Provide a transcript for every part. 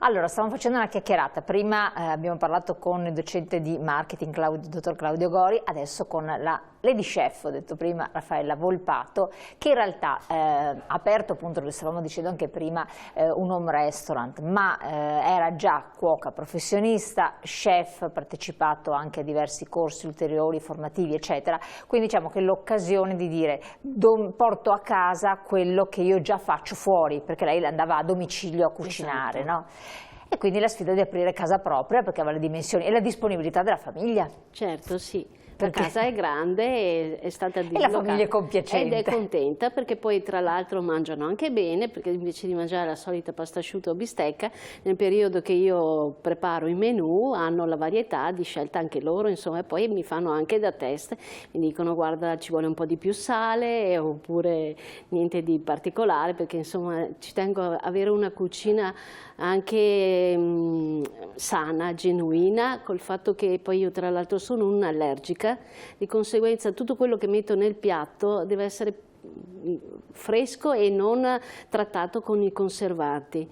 Allora, stavamo facendo una chiacchierata, prima abbiamo parlato con il docente di marketing, dottor Claudio Gori, adesso con la Lady Chef, ho detto prima, Raffaella Volpato, che in realtà ha aperto, appunto, lo stavamo dicendo anche prima, un home restaurant, ma era già cuoca professionista, chef, ha partecipato anche a diversi corsi ulteriori, formativi, eccetera, quindi diciamo che l'occasione di dire porto a casa quello che io già faccio fuori, perché lei andava a domicilio a cucinare, esatto. no? E quindi la sfida di aprire casa propria perché aveva le dimensioni e la disponibilità della famiglia. Certo, sì. Perché? La casa è grande, è stata dislocata. E la famiglia è compiacente. Ed è contenta perché poi tra l'altro mangiano anche bene, perché invece di mangiare la solita pasta asciutta o bistecca, nel periodo che io preparo i menù hanno la varietà di scelta anche loro, insomma, e poi mi fanno anche da test, mi dicono guarda ci vuole un po' di più sale oppure niente di particolare, perché insomma ci tengo a avere una cucina anche sana, genuina, col fatto che poi io tra l'altro sono un'allergica, di conseguenza tutto quello che metto nel piatto deve essere fresco e non trattato con i conservanti.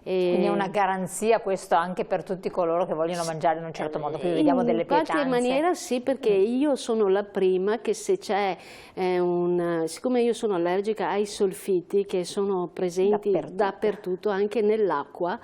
Quindi è una garanzia questo anche per tutti coloro che vogliono mangiare in un certo modo, quindi vediamo delle pietanze. In qualche maniera sì, perché io sono la prima che se c'è siccome io sono allergica ai solfiti che sono presenti dappertutto anche nell'acqua,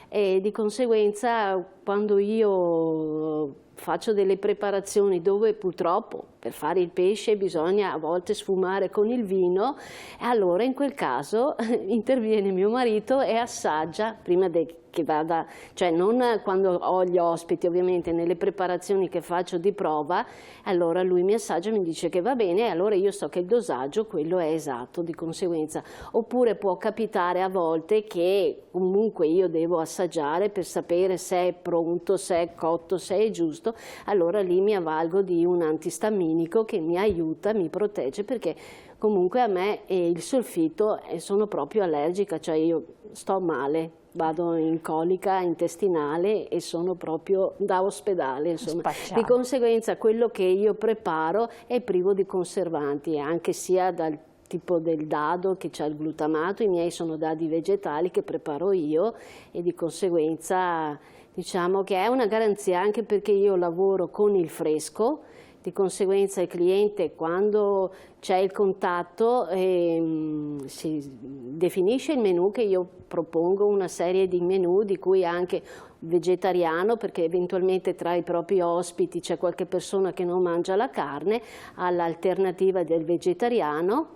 e di conseguenza quando io faccio delle preparazioni dove purtroppo per fare il pesce bisogna a volte sfumare con il vino, e allora in quel caso interviene mio marito e assaggia prima che vada, cioè non quando ho gli ospiti ovviamente, nelle preparazioni che faccio di prova, allora lui mi assaggia e mi dice che va bene, e allora io so che il dosaggio quello è esatto di conseguenza. Oppure può capitare a volte che comunque io devo assaggiare per sapere se è pronto, se è cotto, se è giusto, allora lì mi avvalgo di un antistaminico che mi aiuta, mi protegge, perché comunque a me il solfito sono proprio allergica, cioè io sto male, vado in colica intestinale e sono proprio da ospedale, insomma. Di conseguenza quello che io preparo è privo di conservanti, anche sia dal tipo del dado che c'è il glutamato, i miei sono dadi vegetali che preparo io, e di conseguenza diciamo che è una garanzia anche perché io lavoro con il fresco. Di conseguenza il cliente, quando c'è il contatto, si definisce il menù, che io propongo una serie di menù di cui anche vegetariano, perché eventualmente tra i propri ospiti c'è qualche persona che non mangia la carne, all'alternativa del vegetariano,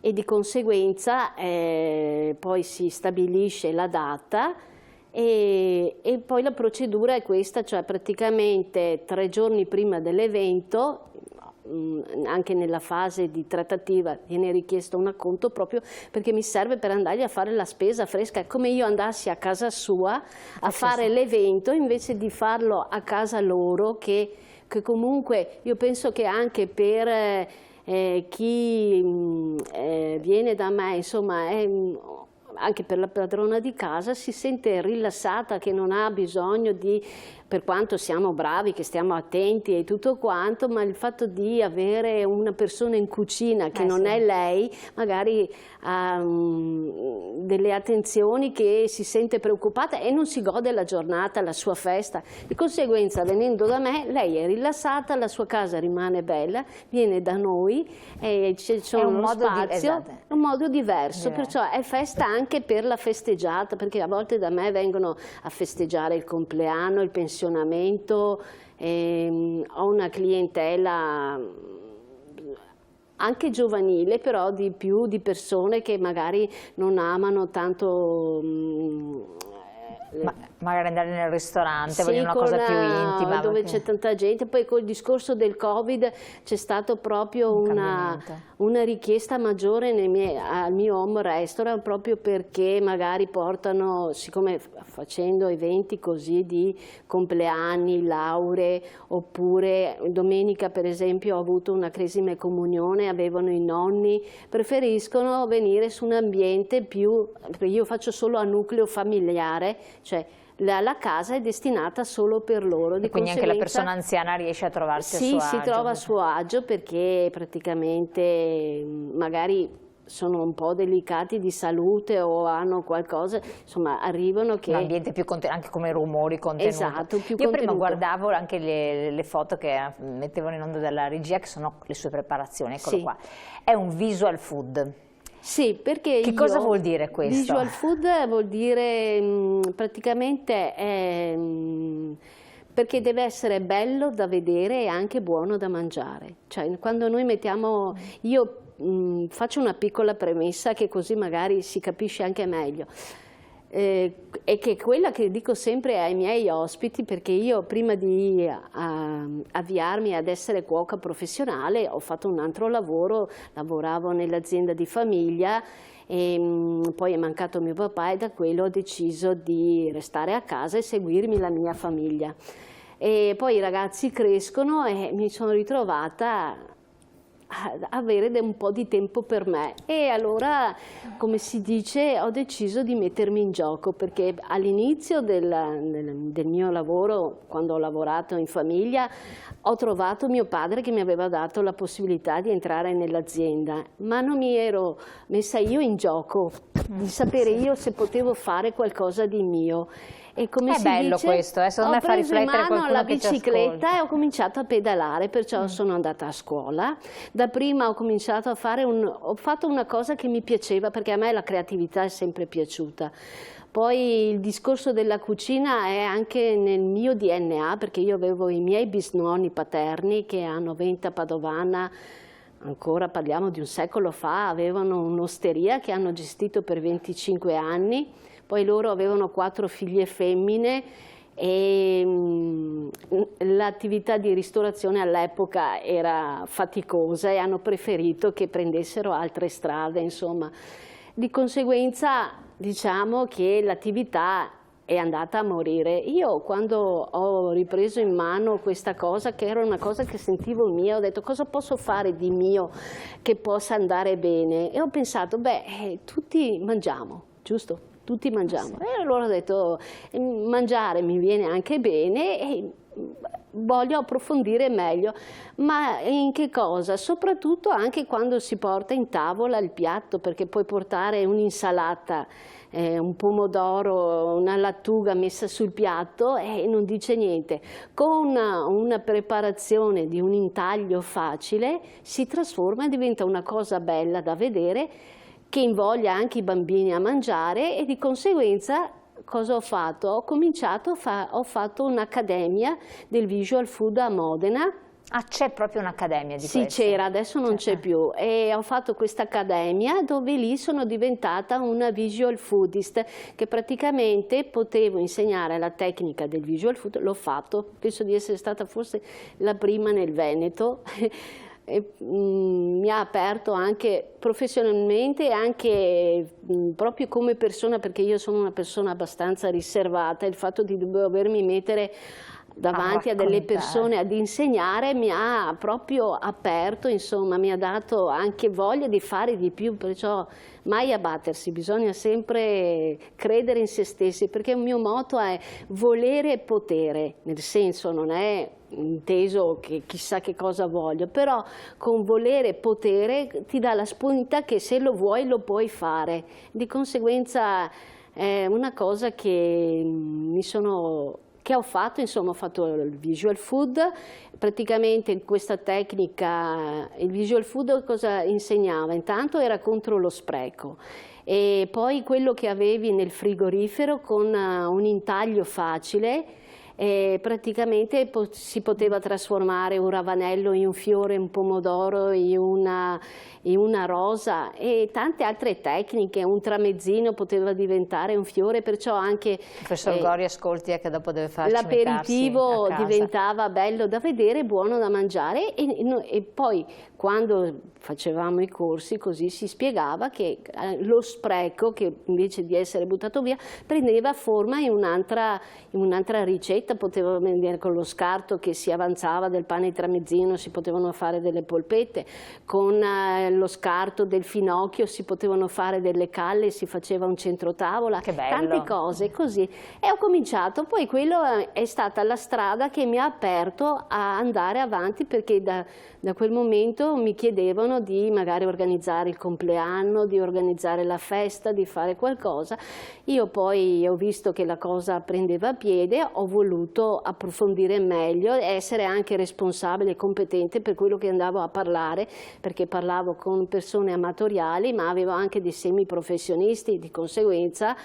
e di conseguenza poi si stabilisce la data. E poi la procedura è questa, cioè praticamente 3 giorni prima dell'evento, anche nella fase di trattativa viene richiesto un acconto, proprio perché mi serve per andargli a fare la spesa fresca. È come io andassi a casa sua a fare l'evento invece di farlo a casa loro, che comunque io penso che anche per chi viene da me, insomma, anche per la padrona di casa si sente rilassata, che non ha bisogno di, per quanto siamo bravi, che stiamo attenti e tutto quanto, ma il fatto di avere una persona in cucina che non è lei, magari ha delle attenzioni, che si sente preoccupata e non si gode la giornata, la sua festa. Di conseguenza, venendo da me, lei è rilassata, la sua casa rimane bella, viene da noi e c'è uno spazio, è un modo diverso, perciò è festa anche per la festeggiata, perché a volte da me vengono a festeggiare il compleanno, il pensionamento, ho una clientela anche giovanile, però di più di persone che magari non amano tanto magari andare nel ristorante, vogliono una cosa più intima. Dove c'è tanta gente. Poi col discorso del Covid c'è stato proprio una richiesta maggiore al mio home restaurant, proprio perché magari portano, siccome facendo eventi così di compleanni, lauree, oppure domenica per esempio ho avuto una cresima comunione, avevano i nonni, preferiscono venire su un ambiente più, perché io faccio solo a nucleo familiare, cioè la casa è destinata solo per loro. E quindi anche la persona anziana riesce a trovarsi a suo agio? Sì, si trova a suo agio, perché praticamente magari sono un po' delicati di salute o hanno qualcosa, insomma arrivano che... Un ambiente più contenuto, anche come rumori contenuti. Esatto, più Io contenuto. prima guardavo anche le foto che mettevano in onda dalla regia, che sono le sue preparazioni, eccolo sì. qua. È un visual food. Sì, perché che cosa vuol dire questo? Visual food vuol dire praticamente perché deve essere bello da vedere e anche buono da mangiare. Cioè, quando noi mettiamo, io faccio una piccola premessa che così magari si capisce anche meglio. E che è quella che dico sempre ai miei ospiti, perché io prima di avviarmi ad essere cuoca professionale ho fatto un altro lavoro, lavoravo nell'azienda di famiglia e poi è mancato mio papà e da quello ho deciso di restare a casa e seguirmi la mia famiglia. E poi i ragazzi crescono e mi sono ritrovata avere un po' di tempo per me e allora, come si dice, ho deciso di mettermi in gioco, perché all'inizio del mio lavoro, quando ho lavorato in famiglia, ho trovato mio padre che mi aveva dato la possibilità di entrare nell'azienda, ma non mi ero messa io in gioco, di sapere io se potevo fare qualcosa di mio. E come è bello dice, questo, secondo me fa riflettere qualcuno la che ci ascolta. bicicletta e ho cominciato a pedalare, perciò sono andata a scuola. Da prima ho cominciato a fare ho fatto una cosa che mi piaceva, perché a me la creatività è sempre piaciuta. Poi il discorso della cucina è anche nel mio DNA, perché io avevo i miei bisnonni paterni che a Noventa Padovana, ancora parliamo di un secolo fa, avevano un'osteria che hanno gestito per 25 anni. Poi loro avevano 4 figlie femmine e l'attività di ristorazione all'epoca era faticosa e hanno preferito che prendessero altre strade, insomma. Di conseguenza diciamo che l'attività è andata a morire. Io quando ho ripreso in mano questa cosa, che era una cosa che sentivo mia, ho detto cosa posso fare di mio che possa andare bene? E ho pensato, beh, tutti mangiamo, giusto? Tutti mangiamo. E allora ho detto, mangiare mi viene anche bene e voglio approfondire meglio. Ma in che cosa? Soprattutto anche quando si porta in tavola il piatto, perché puoi portare un'insalata, un pomodoro, una lattuga messa sul piatto e non dice niente. Con una preparazione di un intaglio facile si trasforma e diventa una cosa bella da vedere, che invoglia anche i bambini a mangiare, e di conseguenza cosa ho fatto? Ho cominciato, ho fatto un'accademia del visual food a Modena. Ah, c'è proprio un'accademia di questo? Sì, c'era, adesso non c'è più, e ho fatto questa accademia dove lì sono diventata una visual foodist, che praticamente potevo insegnare la tecnica del visual food, l'ho fatto, penso di essere stata forse la prima nel Veneto. E, mi ha aperto anche professionalmente e anche proprio come persona, perché io sono una persona abbastanza riservata, il fatto di dovermi mettere davanti a delle persone ad insegnare mi ha proprio aperto, insomma mi ha dato anche voglia di fare di più, perciò mai abbattersi, bisogna sempre credere in se stessi, perché il mio motto è volere e potere, nel senso non è inteso che chissà che cosa voglio, però con volere e potere ti dà la spunta che se lo vuoi lo puoi fare, di conseguenza è una cosa che ho fatto, insomma ho fatto il visual food, praticamente questa tecnica, il visual food cosa insegnava? Intanto era contro lo spreco e poi quello che avevi nel frigorifero con un intaglio facile, praticamente si poteva trasformare un ravanello in un fiore, un pomodoro in una rosa e tante altre tecniche, un tramezzino poteva diventare un fiore, perciò anche Professor Gori ascolti che dopo deve farci l'aperitivo diventava bello da vedere, buono da mangiare e poi quando facevamo i corsi così si spiegava che lo spreco, che invece di essere buttato via, prendeva forma in un'altra ricetta polpetta, poteva venire con lo scarto che si avanzava del pane tramezzino, si potevano fare delle polpette, con lo scarto del finocchio si potevano fare delle calle, si faceva un centrotavola, tante cose così. E ho cominciato, poi quello è stata la strada che mi ha aperto a andare avanti, perché da quel momento mi chiedevano di magari organizzare il compleanno, di organizzare la festa, di fare qualcosa. Io poi ho visto che la cosa prendeva piede, ho voluto approfondire meglio, essere anche responsabile e competente per quello che andavo a parlare, perché parlavo con persone amatoriali, ma avevo anche dei semiprofessionisti, di conseguenza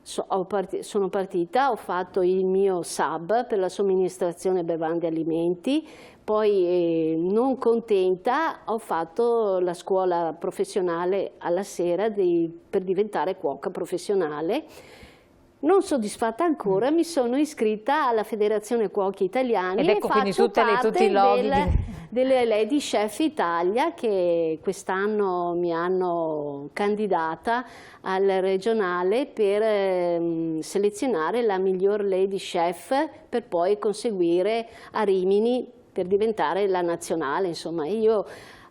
sono partita, ho fatto il mio SAB per la somministrazione bevande e alimenti, poi non contenta ho fatto la scuola professionale alla sera per diventare cuoca professionale. Non soddisfatta ancora, mi sono iscritta alla Federazione Cuochi Italiani ed ecco, e faccio tutti i loghi delle Lady Chef Italia, che quest'anno mi hanno candidata al regionale per selezionare la miglior Lady Chef, per poi conseguire a Rimini per diventare la nazionale. Insomma, io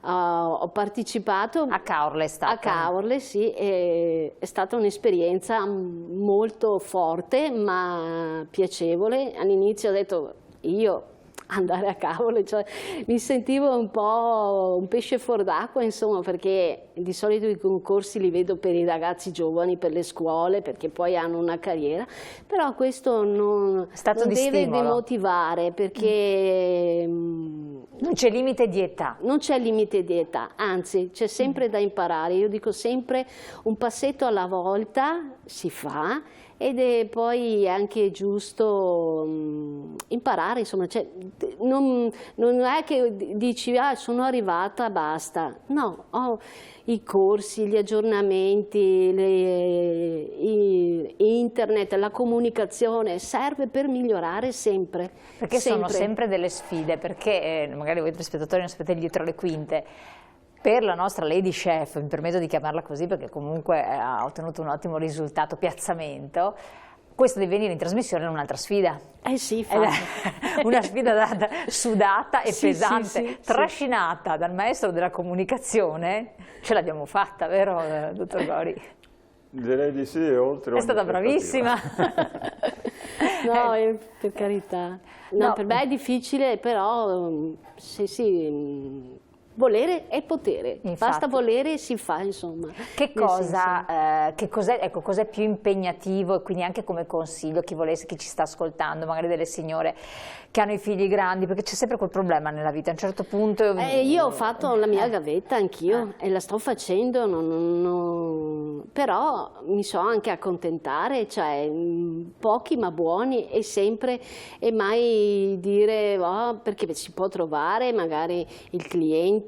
ho partecipato a Caorle, a Caorle, sì, è stata un'esperienza molto forte ma piacevole. All'inizio ho detto io andare a Caorle, cioè, mi sentivo un po' un pesce fuor d'acqua, insomma, perché di solito i concorsi li vedo per i ragazzi giovani, per le scuole, perché poi hanno una carriera, però questo non deve demotivare, perché non c'è limite di età. Non c'è limite di età, anzi c'è sempre da imparare. Io dico sempre un passetto alla volta si fa, ed è poi anche giusto imparare, insomma, cioè, non è che dici sono arrivata, basta, no, ho i corsi, gli aggiornamenti, internet, la comunicazione serve per migliorare sempre. Perché sono sempre delle sfide, perché magari voi telespettatori non sapete dietro le quinte. Per la nostra Lady Chef, mi permetto di chiamarla così perché comunque ha ottenuto un ottimo risultato, piazzamento, questo di venire in trasmissione è un'altra sfida. Sì, una sfida sudata e pesante, trascinata dal maestro della comunicazione, ce l'abbiamo fatta, vero dottor Gori? Direi di sì, oltre è stata bravissima. No, per carità. No, per me è difficile, però volere è potere. Infatti. Basta volere e si fa, insomma. Che cos'è più impegnativo, e quindi anche come consiglio chi ci sta ascoltando, magari delle signore che hanno i figli grandi, perché c'è sempre quel problema nella vita, a un certo punto... io ho fatto la mia gavetta anch'io e la sto facendo, però mi so anche accontentare, cioè pochi ma buoni, e mai dire perché si può trovare magari il cliente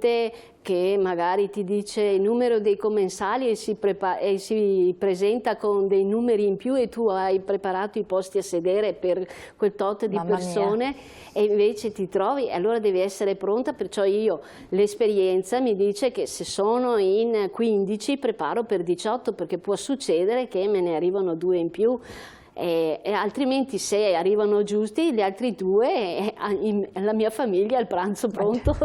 che magari ti dice il numero dei commensali e si presenta con dei numeri in più, e tu hai preparato i posti a sedere per quel tot di persone e invece ti trovi, e allora devi essere pronta. Perciò l'esperienza mi dice che se sono in 15 preparo per 18, perché può succedere che me ne arrivano 2 in più. E altrimenti, se arrivano giusti, gli altri 2, la mia famiglia ha il pranzo pronto.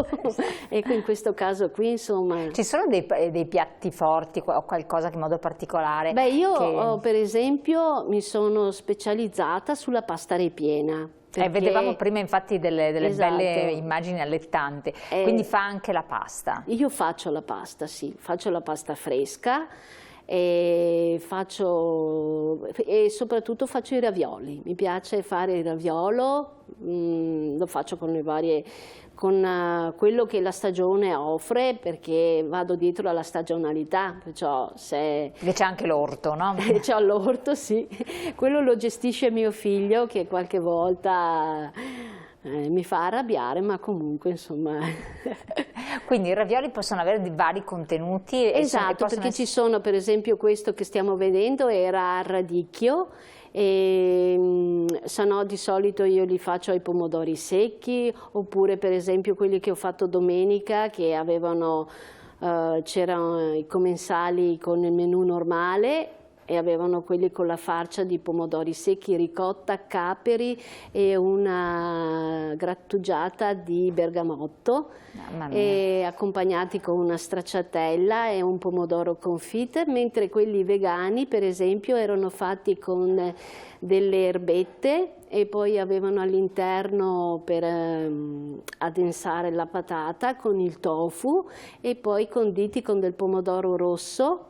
Ecco, in questo caso qui, insomma... Ci sono dei piatti forti o qualcosa che in modo particolare? Beh, io per esempio mi sono specializzata sulla pasta ripiena. Vedevamo prima infatti delle belle immagini allettanti, quindi fa anche la pasta? Io faccio la pasta, sì, faccio la pasta fresca. E soprattutto faccio i ravioli, mi piace fare il raviolo, lo faccio con con quello che la stagione offre, perché vado dietro alla stagionalità, perciò c'è anche l'orto, no? C'ho l'orto, sì, quello lo gestisce mio figlio, che qualche volta mi fa arrabbiare, ma comunque, insomma... Quindi i ravioli possono avere vari contenuti? Esatto, perché ci sono, per esempio, questo che stiamo vedendo era al radicchio, e se no di solito io li faccio ai pomodori secchi, oppure per esempio quelli che ho fatto domenica, che avevano, c'erano i commensali con il menù normale, e avevano quelli con la farcia di pomodori secchi, ricotta, caperi e una grattugiata di bergamotto, e accompagnati con una stracciatella e un pomodoro confit, mentre quelli vegani per esempio erano fatti con delle erbette e poi avevano all'interno per addensare la patata con il tofu e poi conditi con del pomodoro rosso,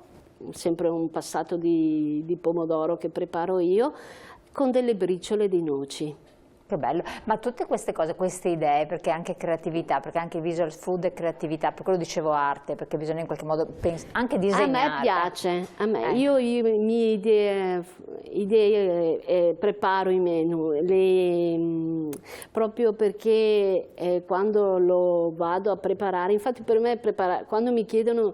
sempre un passato di pomodoro che preparo io, con delle briciole di noci. Che bello, ma tutte queste cose, queste idee, perché anche creatività, perché anche visual food è creatività, per quello dicevo arte, perché bisogna in qualche modo anche disegnare. A me piace, io le mie idee preparo i menù, proprio perché quando lo vado a preparare, infatti per me quando mi chiedono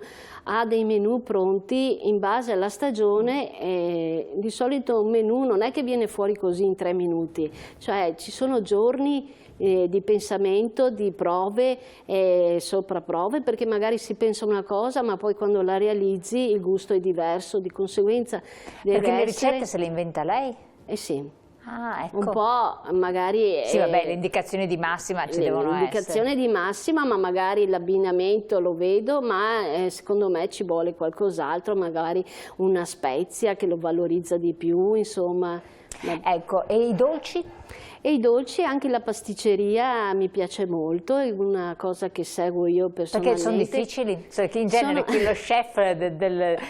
dei menù pronti in base alla stagione, di solito un menù non è che viene fuori così in 3 minuti, cioè ci sono giorni di pensamento, di prove, sopraprove, perché magari si pensa una cosa ma poi quando la realizzi il gusto è diverso, di conseguenza deve perché le essere... ricette se le inventa lei? Sì. Ah, ecco. Un po' magari... Sì, vabbè, le indicazioni di massima ci devono essere. Le indicazioni di massima, ma magari l'abbinamento lo vedo, ma secondo me ci vuole qualcos'altro, magari una spezia che lo valorizza di più, insomma. Ecco, e i dolci? E i dolci, anche la pasticceria mi piace molto, è una cosa che seguo io personalmente. Perché sono difficili? Cioè, che in genere chi lo chef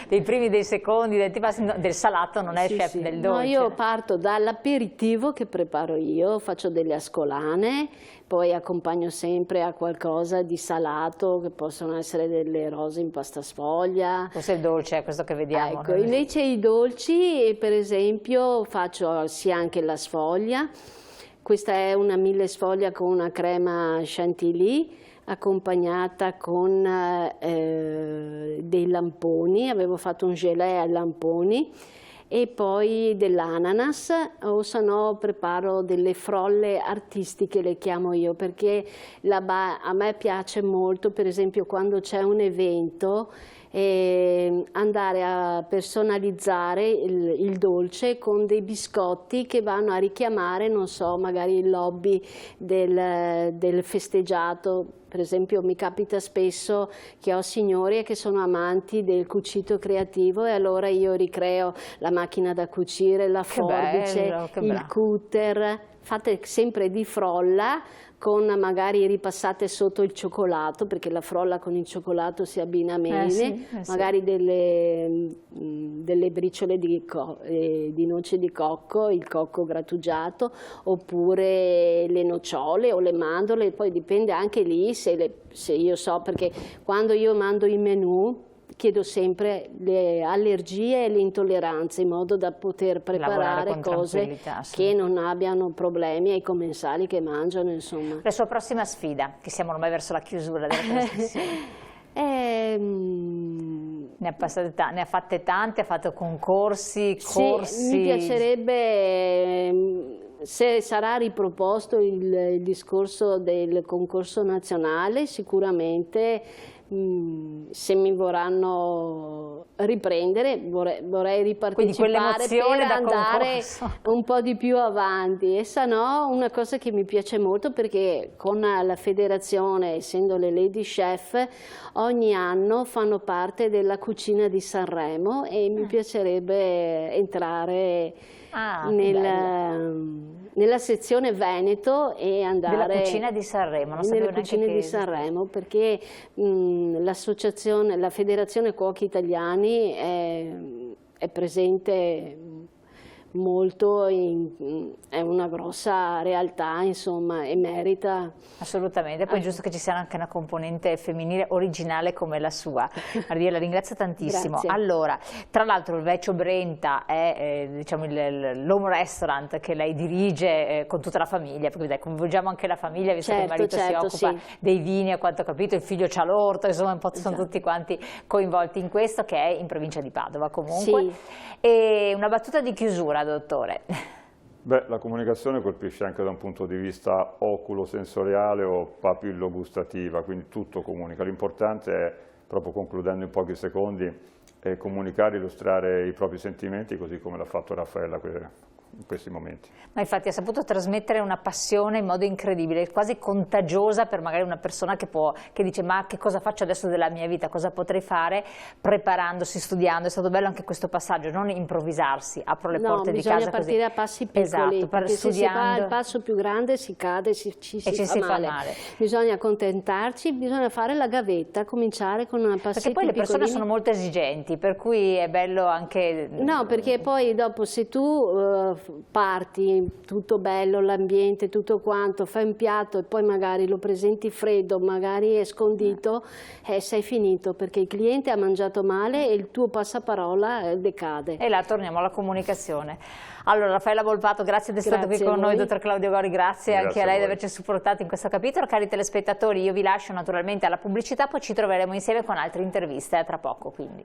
dei primi, dei secondi, del salato non è il chef del dolce. No, io parto dall'aperitivo che preparo io, faccio delle ascolane, poi accompagno sempre a qualcosa di salato, che possono essere delle rose in pasta sfoglia. Questo è il dolce, è questo che vediamo. Ecco, invece i dolci, per esempio, faccio sia anche la sfoglia. Questa è una mille sfoglia con una crema chantilly accompagnata con dei lamponi, avevo fatto un gelé ai lamponi e poi dell'ananas, o se no preparo delle frolle artistiche, le chiamo io, perché a me piace molto, per esempio quando c'è un evento, andare a personalizzare il dolce con dei biscotti che vanno a richiamare, non so, magari il lobby del festeggiato. Per esempio mi capita spesso che ho signori che sono amanti del cucito creativo e allora io ricreo la macchina da cucire, la forbice, il cutter, fatte sempre di frolla, con magari ripassate sotto il cioccolato, perché la frolla con il cioccolato si abbina bene, magari delle briciole di noce di cocco, il cocco grattugiato, oppure le nocciole o le mandorle, poi dipende anche lì se io so, perché quando io mando i menù chiedo sempre le allergie e le intolleranze in modo da poter preparare cose che non abbiano problemi ai commensali che mangiano, insomma. La sua prossima sfida, che siamo ormai verso la chiusura della trasmissione. Ne ha fatte tante, ha fatto concorsi, corsi. Sì, mi piacerebbe, se sarà riproposto il discorso del concorso nazionale, sicuramente. Se mi vorranno riprendere vorrei ripartecipare per andare un po' di più avanti, e se no una cosa che mi piace molto, perché con la federazione, essendo le Lady Chef, ogni anno fanno parte della cucina di Sanremo e mi piacerebbe entrare nella sezione Veneto e andare della cucina di Sanremo, non sapevo neanche di Sanremo, perché l'associazione, la Federazione Cuochi Italiani è presente molto, è una grossa realtà, insomma, e merita. Assolutamente, poi è giusto che ci sia anche una componente femminile originale come la sua. Maria, la ringrazio tantissimo. Grazie. Allora, tra l'altro il Vecchio Brenta è diciamo, l'home restaurant che lei dirige con tutta la famiglia, perché coinvolgiamo anche la famiglia, visto che il marito si occupa dei vini, a quanto ho capito, il figlio c'ha l'orto, insomma un po' sono tutti quanti coinvolti in questo, che è in provincia di Padova comunque. E una battuta di chiusura, dottore. Beh, la comunicazione colpisce anche da un punto di vista oculosensoriale o papillogustativa, quindi tutto comunica. L'importante è, proprio concludendo in pochi secondi, comunicare, illustrare i propri sentimenti, così come l'ha fatto Raffaella in questi momenti. Ma infatti ha saputo trasmettere una passione in modo incredibile, quasi contagiosa per magari una persona che dice ma che cosa faccio adesso della mia vita, cosa potrei fare, preparandosi, studiando. È stato bello anche questo passaggio, non improvvisarsi, apro le porte di casa così. Bisogna partire a passi piccoli, esatto, perché se si va al passo più grande si cade, ci si fa male. Bisogna accontentarci, bisogna fare la gavetta, cominciare con una passi perché poi le persone sono molto esigenti, per cui è bello anche... No, perché poi dopo se tu parti, tutto bello, l'ambiente, tutto quanto, fai un piatto e poi magari lo presenti freddo, magari è scondito, sei finito, perché il cliente ha mangiato male e il tuo passaparola decade. E là torniamo alla comunicazione. Allora, Raffaella Volpato, grazie di essere stato qui con noi, dottor Claudio Gori, grazie anche a lei di averci supportato in questo capitolo. Cari telespettatori, io vi lascio naturalmente alla pubblicità, poi ci troveremo insieme con altre interviste, tra poco quindi.